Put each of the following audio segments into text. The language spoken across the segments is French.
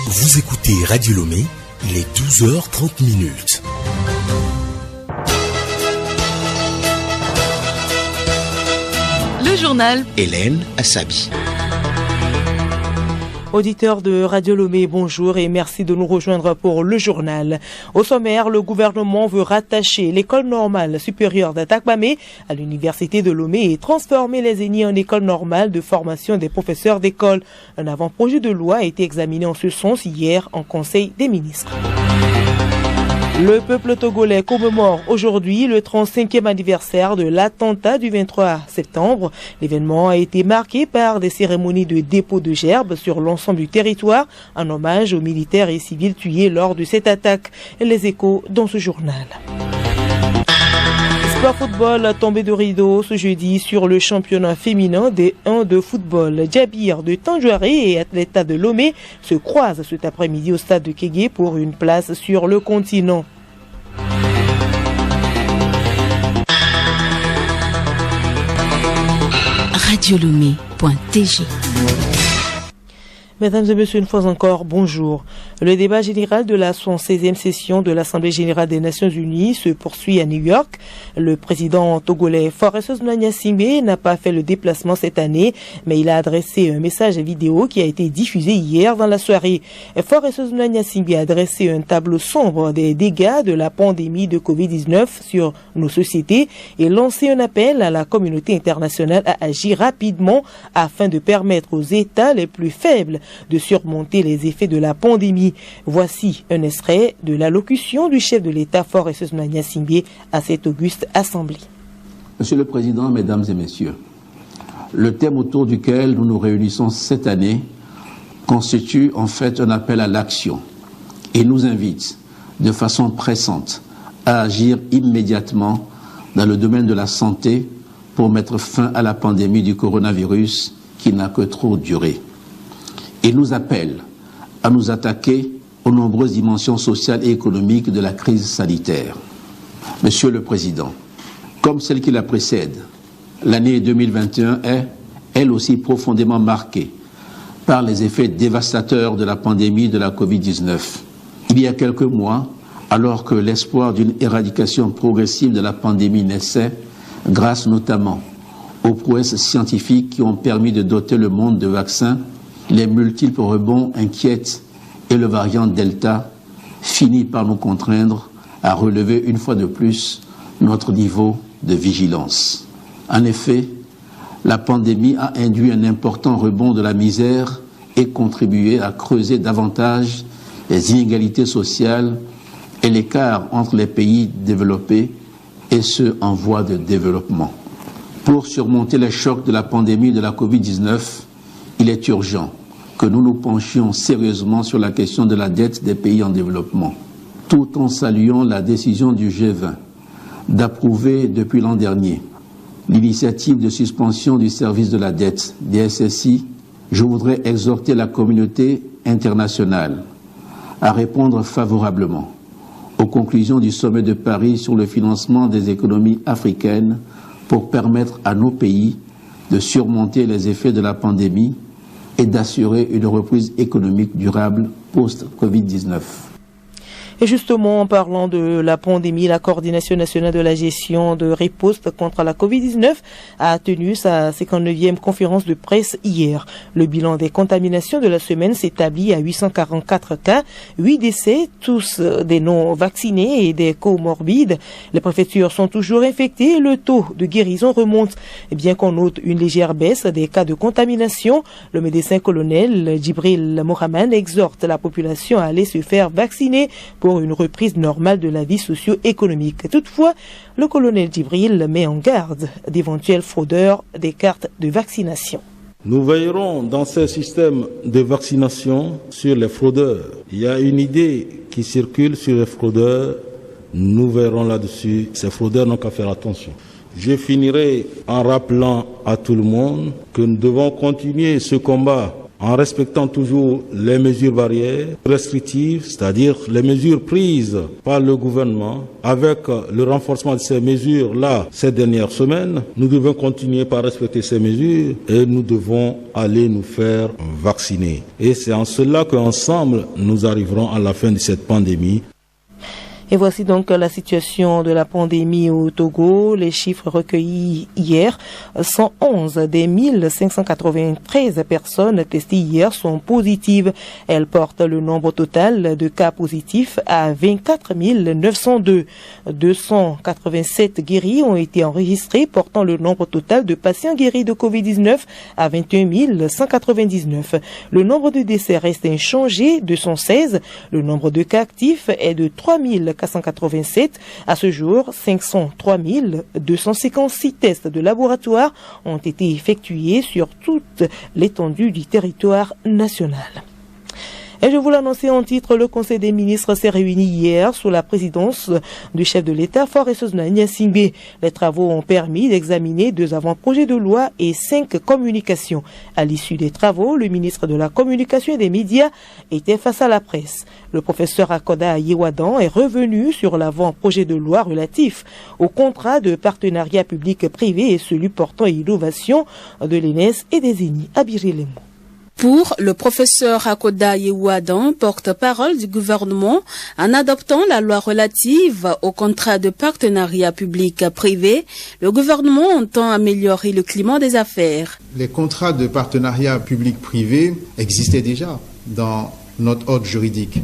Vous écoutez Radio Lomé, il est 12h30. Le journal Hélène Assabi. Auditeurs de Radio Lomé, bonjour et merci de nous rejoindre pour le journal. Au sommaire, le gouvernement veut rattacher l'école normale supérieure d'Atakpamé à l'université de Lomé et transformer les ENI en école normale de formation des professeurs d'école. Un avant-projet de loi a été examiné en ce sens hier en Conseil des ministres. Le peuple togolais commémore aujourd'hui le 35e anniversaire de l'attentat du 23 septembre. L'événement a été marqué par des cérémonies de dépôt de gerbes sur l'ensemble du territoire en hommage aux militaires et civils tués lors de cette attaque. Les échos dans ce journal. Sport football tombé de rideau ce jeudi sur le championnat féminin des 1 de football. Djabir de Tanjouaré et Atleta de Lomé se croisent cet après-midi au stade de Kégué pour une place sur le continent. radiolomé.tg. Mesdames et messieurs, une fois encore, bonjour. Le débat général de la 76e session de l'Assemblée générale des Nations unies se poursuit à New York. Le président togolais Faure Gnassingbé n'a pas fait le déplacement cette année, mais il a adressé un message vidéo qui a été diffusé hier dans la soirée. Faure Gnassingbé a adressé un tableau sombre des dégâts de la pandémie de Covid-19 sur nos sociétés et lancé un appel à la communauté internationale à agir rapidement afin de permettre aux États les plus faibles de surmonter les effets de la pandémie. Voici un extrait de l'allocution du chef de l'État Faure Gnassingbé à cette auguste assemblée. Monsieur le Président, Mesdames et Messieurs, le thème autour duquel nous nous réunissons cette année constitue en fait un appel à l'action et nous invite de façon pressante à agir immédiatement dans le domaine de la santé pour mettre fin à la pandémie du coronavirus qui n'a que trop duré. Il nous appelle à nous attaquer aux nombreuses dimensions sociales et économiques de la crise sanitaire. Monsieur le Président, comme celle qui la précède, l'année 2021 est, elle aussi, profondément marquée par les effets dévastateurs de la pandémie de la Covid-19. Il y a quelques mois, alors que l'espoir d'une éradication progressive de la pandémie naissait, grâce notamment aux prouesses scientifiques qui ont permis de doter le monde de vaccins, les multiples rebonds inquiètent et le variant Delta finit par nous contraindre à relever une fois de plus notre niveau de vigilance. En effet, la pandémie a induit un important rebond de la misère et contribué à creuser davantage les inégalités sociales et l'écart entre les pays développés et ceux en voie de développement. Pour surmonter les chocs de la pandémie de la Covid-19, il est urgent que nous nous penchions sérieusement sur la question de la dette des pays en développement, tout en saluant la décision du G20 d'approuver depuis l'an dernier l'initiative de suspension du service de la dette, DSSI. Je voudrais exhorter la communauté internationale à répondre favorablement aux conclusions du sommet de Paris sur le financement des économies africaines pour permettre à nos pays de surmonter les effets de la pandémie et d'assurer une reprise économique durable post-Covid-19. Et justement, en parlant de la pandémie, la Coordination nationale de la gestion de riposte contre la Covid-19 a tenu sa 59e conférence de presse hier. Le bilan des contaminations de la semaine s'établit à 844 cas, 8 décès, tous des non-vaccinés et des comorbides. Les préfectures sont toujours infectées et le taux de guérison remonte. Et bien qu'on note une légère baisse des cas de contamination, le médecin colonel Djibril Mohamed exhorte la population à aller se faire vacciner pour une reprise normale de la vie socio-économique. Toutefois, le colonel Djibril met en garde d'éventuels fraudeurs des cartes de vaccination. Nous veillerons dans ce système de vaccination sur les fraudeurs. Il y a une idée qui circule sur les fraudeurs. Nous verrons là-dessus. Ces fraudeurs n'ont qu'à faire attention. Je finirai en rappelant à tout le monde que nous devons continuer ce combat en respectant toujours les mesures barrières restrictives, c'est-à-dire les mesures prises par le gouvernement. Avec le renforcement de ces mesures-là ces dernières semaines, nous devons continuer par respecter ces mesures et nous devons aller nous faire vacciner. Et c'est en cela qu'ensemble, nous arriverons à la fin de cette pandémie. Et voici donc la situation de la pandémie au Togo. Les chiffres recueillis hier, 111 des 1593 personnes testées hier sont positives. Elles portent le nombre total de cas positifs à 24 902. 287 guéris ont été enregistrés, portant le nombre total de patients guéris de Covid-19 à 21 199. Le nombre de décès reste inchangé, 216. Le nombre de cas actifs est de 3487. À ce jour, 503 256 tests de laboratoire ont été effectués sur toute l'étendue du territoire national. Et je vous l'annonçais en titre, le Conseil des ministres s'est réuni hier sous la présidence du chef de l'État, Faure Essouzna Gnassingbé. Les travaux ont permis d'examiner 2 avant-projets de loi et 5 communications. À l'issue des travaux, le ministre de la Communication et des Médias était face à la presse. Le professeur Akoda Yewadan est revenu sur l'avant-projet de loi relatif au contrat de partenariat public-privé et celui portant innovation de l'ENES et des ENI. Abiril. Pour le professeur Akoda Yewadan, porte-parole du gouvernement, en adoptant la loi relative au contrat de partenariat public-privé, le gouvernement entend améliorer le climat des affaires. Les contrats de partenariat public-privé existaient déjà dans notre ordre juridique.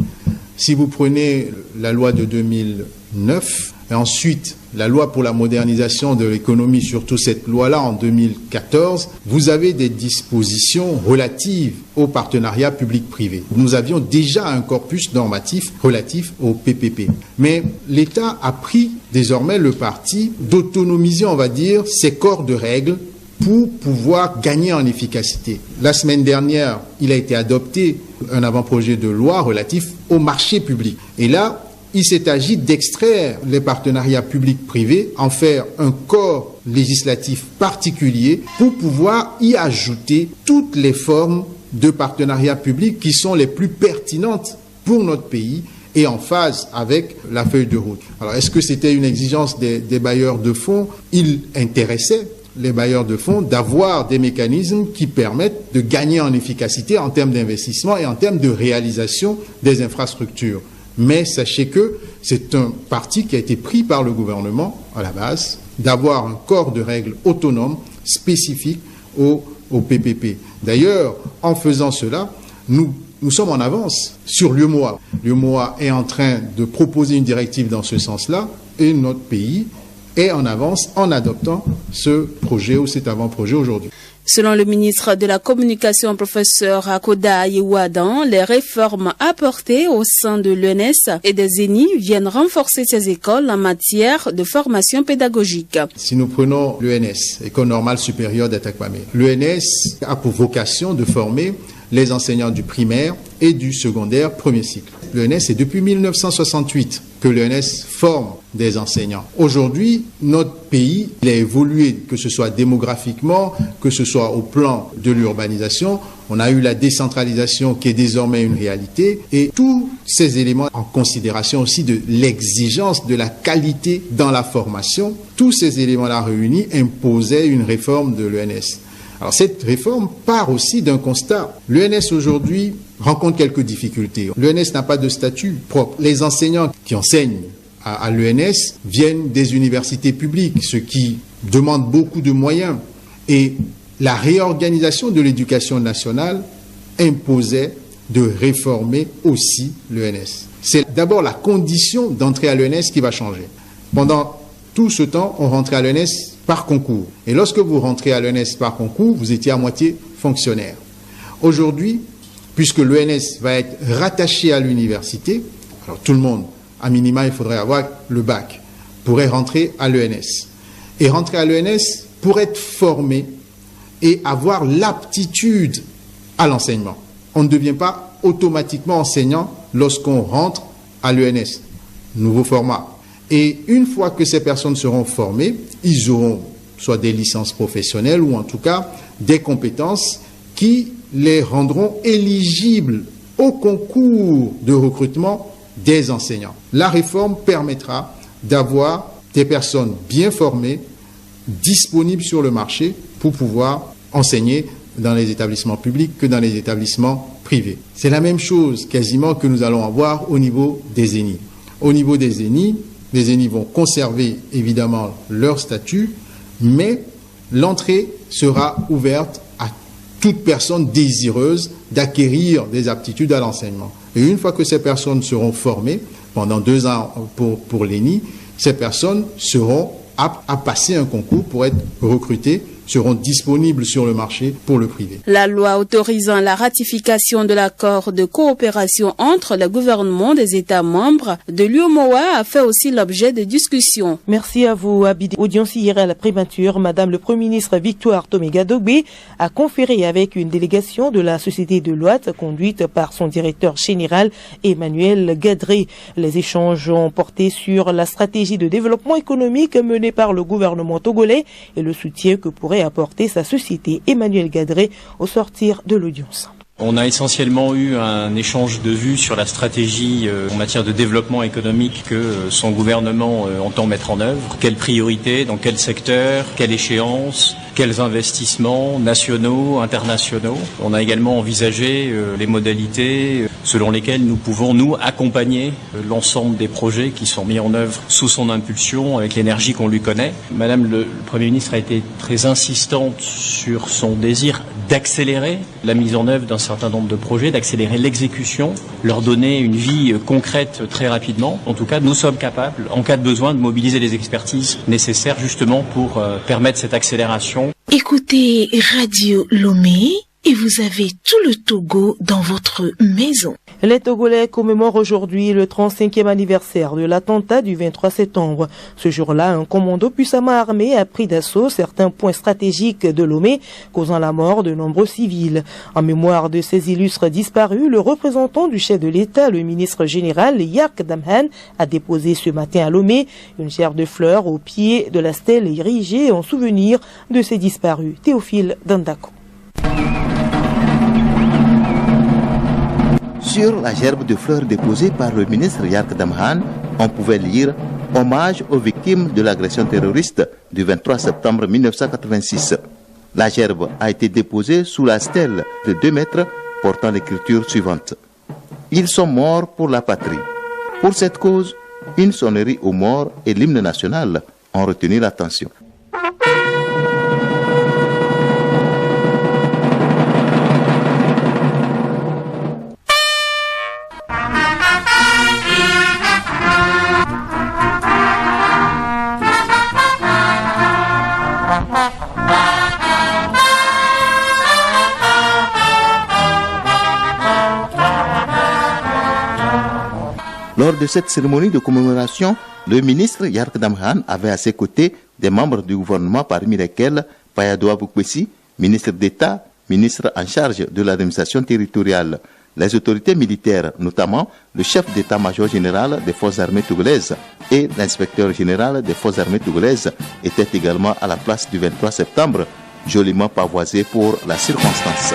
Si vous prenez la loi de 2009 et ensuite la loi pour la modernisation de l'économie, surtout cette loi-là en 2014, vous avez des dispositions relatives au partenariat public-privé. Nous avions déjà un corpus normatif relatif au PPP. Mais l'État a pris désormais le parti d'autonomiser, on va dire, ses corps de règles pour pouvoir gagner en efficacité. La semaine dernière, il a été adopté un avant-projet de loi relatif au marché public. Et là, il s'est agi d'extraire les partenariats publics-privés, en faire un corps législatif particulier pour pouvoir y ajouter toutes les formes de partenariats publics qui sont les plus pertinentes pour notre pays et en phase avec la feuille de route. Alors, est-ce que c'était une exigence des bailleurs de fonds? Il intéressait les bailleurs de fonds d'avoir des mécanismes qui permettent de gagner en efficacité en termes d'investissement et en termes de réalisation des infrastructures. Mais sachez que c'est un parti qui a été pris par le gouvernement, à la base, d'avoir un corps de règles autonome, spécifique au PPP. D'ailleurs, en faisant cela, nous sommes en avance sur l'UEMOA. L'UEMOA est en train de proposer une directive dans ce sens-là, et notre pays est en avance en adoptant ce projet ou cet avant-projet aujourd'hui. Selon le ministre de la Communication, professeur Akoda Yewadan, les réformes apportées au sein de l'ENS et des ENI viennent renforcer ces écoles en matière de formation pédagogique. Si nous prenons l'ENS, École normale supérieure d'Atakwame, l'ENS a pour vocation de former les enseignants du primaire et du secondaire premier cycle. L'ENS, c'est depuis 1968 que l'ENS forme des enseignants. Aujourd'hui, notre pays, il a évolué, que ce soit démographiquement, que ce soit au plan de l'urbanisation. On a eu la décentralisation qui est désormais une réalité et tous ces éléments en considération aussi de l'exigence de la qualité dans la formation, tous ces éléments-là réunis imposaient une réforme de l'ENS. Alors cette réforme part aussi d'un constat. L'ENS aujourd'hui rencontre quelques difficultés. L'ENS n'a pas de statut propre. Les enseignants qui enseignent à l'ENS viennent des universités publiques, ce qui demande beaucoup de moyens. Et la réorganisation de l'éducation nationale imposait de réformer aussi l'ENS. C'est d'abord la condition d'entrée à l'ENS qui va changer. Pendant tout ce temps, on rentrait à l'ENS par concours. Et lorsque vous rentrez à l'ENS par concours, vous étiez à moitié fonctionnaire. Aujourd'hui, puisque l'ENS va être rattaché à l'université, alors tout le monde, à minima, il faudrait avoir le bac, pourrait rentrer à l'ENS. Et rentrer à l'ENS pour être formé et avoir l'aptitude à l'enseignement. On ne devient pas automatiquement enseignant lorsqu'on rentre à l'ENS. Nouveau format. Et une fois que ces personnes seront formées, ils auront soit des licences professionnelles ou en tout cas des compétences qui les rendront éligibles au concours de recrutement des enseignants. La réforme permettra d'avoir des personnes bien formées, disponibles sur le marché pour pouvoir enseigner dans les établissements publics que dans les établissements privés. C'est la même chose quasiment que nous allons avoir au niveau des ENI. Au niveau des ENI, les ENI vont conserver évidemment leur statut, mais l'entrée sera ouverte à toute personne désireuse d'acquérir des aptitudes à l'enseignement. Et une fois que ces personnes seront formées, pendant 2 ans pour l'ENI, ces personnes seront aptes à passer un concours pour être recrutées, seront disponibles sur le marché pour le privé. La loi autorisant la ratification de l'accord de coopération entre le gouvernement des États membres de l'UEMOA a fait aussi l'objet de discussions. Merci à vous, Abidi. Audience hier à la primature, Madame le Premier ministre Victoire Toméga-Dogbe a conféré avec une délégation de la Société de Loite conduite par son directeur général Emmanuel Gadré. Les échanges ont porté sur la stratégie de développement économique menée par le gouvernement togolais et le soutien que pourrait apporter sa société. Emmanuel Gadré au sortir de l'audience. On a essentiellement eu un échange de vues sur la stratégie en matière de développement économique que son gouvernement entend mettre en œuvre. Quelles priorités, dans quel secteur, quelle échéance, quels investissements nationaux, internationaux. On a également envisagé les modalités selon lesquelles nous pouvons, nous, accompagner l'ensemble des projets qui sont mis en œuvre sous son impulsion avec l'énergie qu'on lui connaît. Madame le Premier ministre a été très insistante sur son désir d'accélérer la mise en œuvre d'un certain nombre de projets, d'accélérer l'exécution, leur donner une vie concrète très rapidement. En tout cas, nous sommes capables, en cas de besoin, de mobiliser les expertises nécessaires justement pour permettre cette accélération. Écoutez Radio Lomé et vous avez tout le Togo dans votre maison. Les Togolais commémorent aujourd'hui le 35e anniversaire de l'attentat du 23 septembre. Ce jour-là, un commando puissamment armé a pris d'assaut certains points stratégiques de Lomé, causant la mort de nombreux civils. En mémoire de ces illustres disparus, le représentant du chef de l'État, le ministre général Yark Damhan, a déposé ce matin à Lomé une gerbe de fleurs au pied de la stèle érigée en souvenir de ces disparus. Théophile Dandako. Sur la gerbe de fleurs déposée par le ministre Yark Damhan, on pouvait lire « Hommage aux victimes de l'agression terroriste du 23 septembre 1986 ». La gerbe a été déposée sous la stèle de 2 mètres portant l'écriture suivante. « Ils sont morts pour la patrie. Pour cette cause, une sonnerie aux morts et l'hymne national ont retenu l'attention. » Lors de cette cérémonie de commémoration, le ministre Yark Damhan avait à ses côtés des membres du gouvernement, parmi lesquels Payadoa Boukwesi, ministre d'État, ministre en charge de l'administration territoriale. Les autorités militaires, notamment le chef d'état-major général des forces armées togolaises et l'inspecteur général des forces armées togolaises, étaient également à la place du 23 septembre, joliment pavoisés pour la circonstance.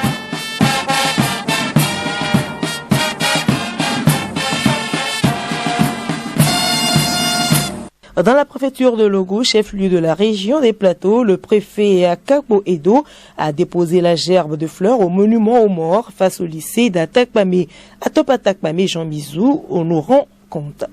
Dans la préfecture de Logo, chef-lieu de la région des Plateaux, le préfet Akabo Edo a déposé la gerbe de fleurs au monument aux morts face au lycée d'Atakpamé. À Topatakpamé, Jean Bizou, on nous rend compte.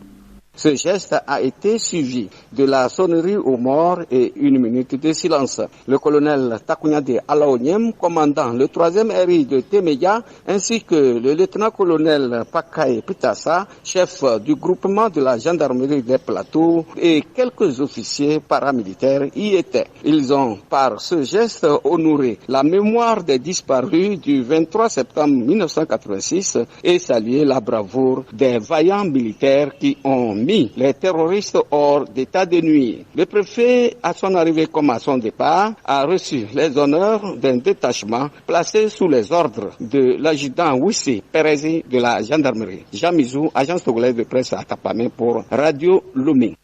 Ce geste a été suivi de la sonnerie aux morts et 1 minute de silence. Le colonel Takunyade Alaonyem, commandant le 3e RI de Temeya, ainsi que le lieutenant-colonel Pakaye Pitassa, chef du groupement de la gendarmerie des Plateaux, et quelques officiers paramilitaires y étaient. Ils ont, par ce geste, honoré la mémoire des disparus du 23 septembre 1986 et salué la bravoure des vaillants militaires qui ont mis les terroristes hors d'état de nuire. Le préfet, à son arrivée comme à son départ, a reçu les honneurs d'un détachement placé sous les ordres de l'adjudant Wissé Perezi de la gendarmerie. Jean Mizou, agence togolaise de presse à Tapamé pour Radio Lomé.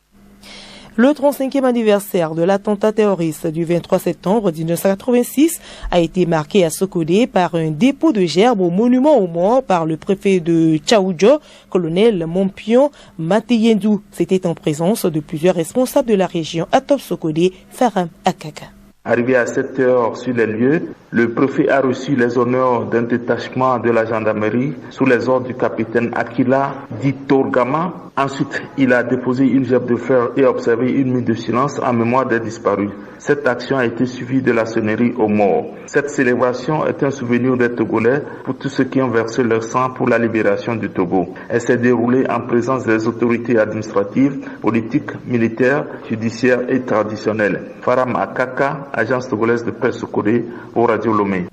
Le 35e anniversaire de l'attentat terroriste du 23 septembre 1986 a été marqué à Sokodé par un dépôt de gerbes au monument aux morts par le préfet de Tchaoudjo, colonel Mompion Mateyendou. C'était en présence de plusieurs responsables de la région Atop Sokodé, Faram Akaka. Arrivé à 7 heures sur les lieux, le préfet a reçu les honneurs d'un détachement de la gendarmerie sous les ordres du capitaine Akila Ditorgama. Ensuite, il a déposé une gerbe de fleurs et observé une minute de silence en mémoire des disparus. Cette action a été suivie de la sonnerie aux morts. Cette célébration est un souvenir des Togolais pour tous ceux qui ont versé leur sang pour la libération du Togo. Elle s'est déroulée en présence des autorités administratives, politiques, militaires, judiciaires et traditionnelles. Faram Akaka, agence togolaise de presse Sokodé, pour Radio Lomé.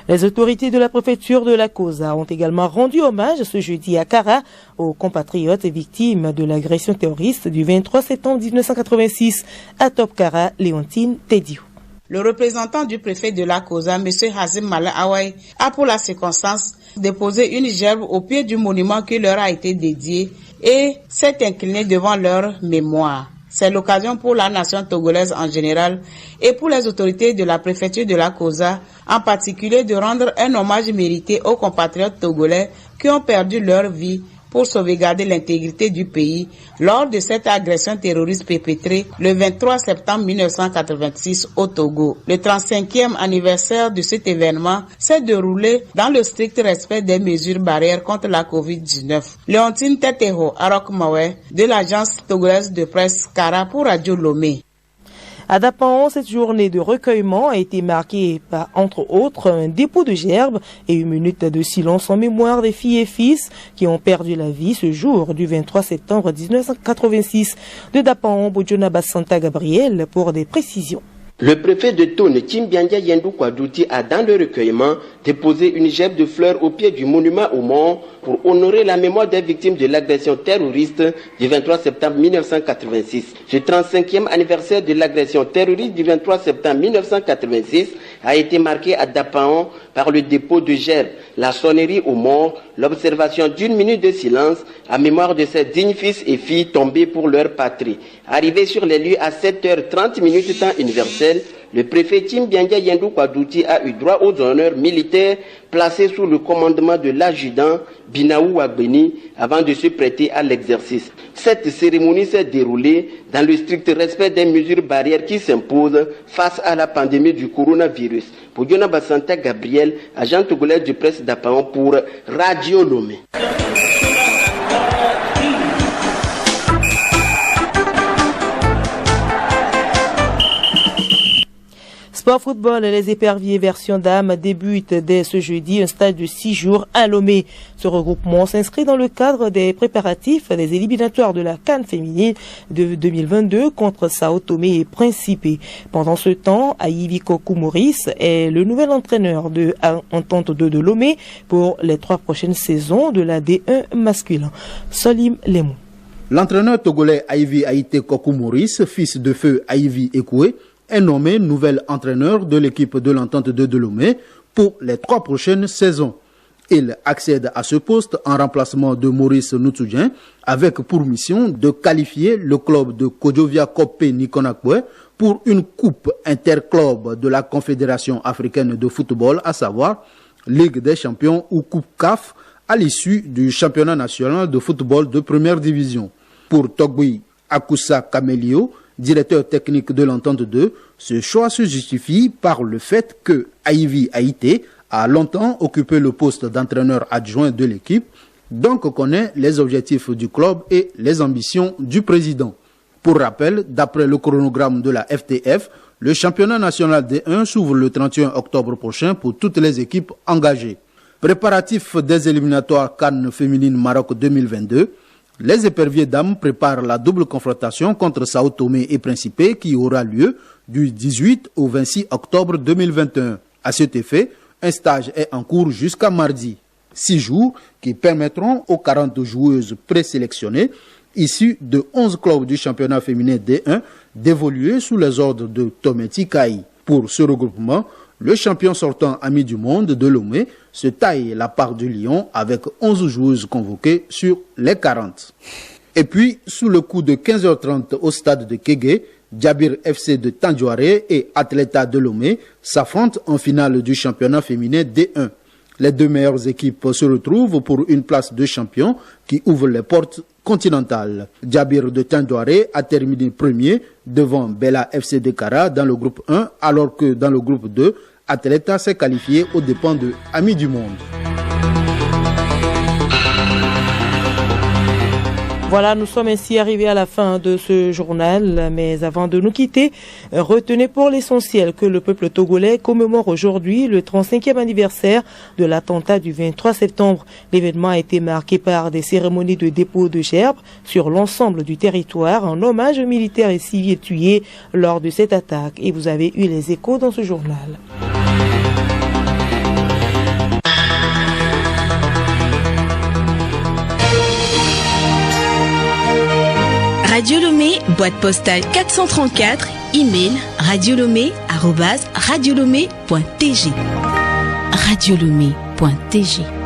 Les autorités de la préfecture de la Kosa ont également rendu hommage ce jeudi à Kara aux compatriotes victimes de l'agression terroriste du 23 septembre 1986 à Top Kara, Léontine Tediou. Le représentant du préfet de la Kosa, M. Hazim Malin Awai, a pour la circonstance déposé une gerbe au pied du monument qui leur a été dédié et s'est incliné devant leur mémoire. C'est l'occasion pour la nation togolaise en général et pour les autorités de la préfecture de la Kosa en particulier de rendre un hommage mérité aux compatriotes togolais qui ont perdu leur vie pour sauvegarder l'intégrité du pays lors de cette agression terroriste perpétrée le 23 septembre 1986 au Togo. Le 35e anniversaire de cet événement s'est déroulé dans le strict respect des mesures barrières contre la Covid-19. Léontine Teteho Arok-Mawe de l'agence togolaise de presse Kara pour Radio Lomé. À Dapan, cette journée de recueillement a été marquée par, entre autres, un dépôt de gerbes et une minute de silence en mémoire des filles et fils qui ont perdu la vie ce jour du 23 septembre 1986. De Dapan, Bodjonaba Santa Gabriel pour des précisions. Le préfet de Tone, Timbiandia Yendou Kwadouti, a dans le recueillement déposé une gerbe de fleurs au pied du monument aux morts pour honorer la mémoire des victimes de l'agression terroriste du 23 septembre 1986. Ce 35e anniversaire de l'agression terroriste du 23 septembre 1986 a été marqué à Dapaon par le dépôt de gerbes, la sonnerie aux morts, l'observation d'une minute de silence à mémoire de ces dignes fils et filles tombés pour leur patrie. Arrivé sur les lieux à 7h30 temps universel, le préfet Timbiandia Yendou Kwadouti a eu droit aux honneurs militaires placés sous le commandement de l'adjudant Binaou Agbeni avant de se prêter à l'exercice. Cette cérémonie s'est déroulée dans le strict respect des mesures barrières qui s'imposent face à la pandémie du coronavirus. Pour Dionaba Santa Gabriel, agent togolais de presse d'Apaon pour Radio Lomé. Sport football, les éperviers version dames débutent dès ce jeudi un stage de 6 jours à Lomé. Ce regroupement s'inscrit dans le cadre des préparatifs des éliminatoires de la CAN féminine de 2022 contre Sao Tomé et Principe. Pendant ce temps, Ayivi Kokou Maurice est le nouvel entraîneur de Entente 2 de Lomé pour les 3 prochaines saisons de la D1 masculin. Solim Lemou. L'entraîneur togolais Ayivi Aïté Kokou Maurice, fils de feu Ayivi Ekoué, est nommé nouvel entraîneur de l'équipe de l'Entente 2 de Lomé pour les 3 prochaines saisons. Il accède à ce poste en remplacement de Maurice Noutsoudien avec pour mission de qualifier le club de Kodjovia Kopé Nikonakwe pour une coupe interclub de la Confédération africaine de football, à savoir Ligue des champions ou Coupe CAF à l'issue du championnat national de football de première division. Pour Togui Akoussa Kamelio, directeur technique de l'Entente 2, ce choix se justifie par le fait que Ayivi Aïté a longtemps occupé le poste d'entraîneur adjoint de l'équipe, donc connaît les objectifs du club et les ambitions du président. Pour rappel, d'après le chronogramme de la FTF, le championnat national D1 s'ouvre le 31 octobre prochain pour toutes les équipes engagées. Préparatifs des éliminatoires CAN féminine Maroc 2022, les éperviers dames préparent la double confrontation contre Sao Tomé et Principe qui aura lieu du 18 au 26 octobre 2021. À cet effet, un stage est en cours jusqu'à mardi. 6 jours qui permettront aux 40 joueuses présélectionnées issues de 11 clubs du championnat féminin D1 d'évoluer sous les ordres de Tometi Kai. Pour ce regroupement, le champion sortant ami du monde de Lomé se taille la part du lion avec 11 joueuses convoquées sur les 40. Et puis, sous le coup de 15h30 au stade de Kégué, Djabir FC de Tandjouaré et Atleta de Lomé s'affrontent en finale du championnat féminin D1. Les deux meilleures équipes se retrouvent pour une place de champion qui ouvre les portes continentales. Djabir de Tandjouaré a terminé premier devant Bella FC de Kara dans le groupe 1, alors que dans le groupe 2, Atleta s'est qualifié aux dépens de Amis du Monde. Voilà, nous sommes ainsi arrivés à la fin de ce journal, mais avant de nous quitter, retenez pour l'essentiel que le peuple togolais commémore aujourd'hui le 35e anniversaire de l'attentat du 23 septembre. L'événement a été marqué par des cérémonies de dépôt de gerbes sur l'ensemble du territoire en hommage aux militaires et civils tués lors de cette attaque. Et vous avez eu les échos dans ce journal. Radio Lomé, boîte postale 434, email radiolomé@radiolomé.tg. radiolomé.tg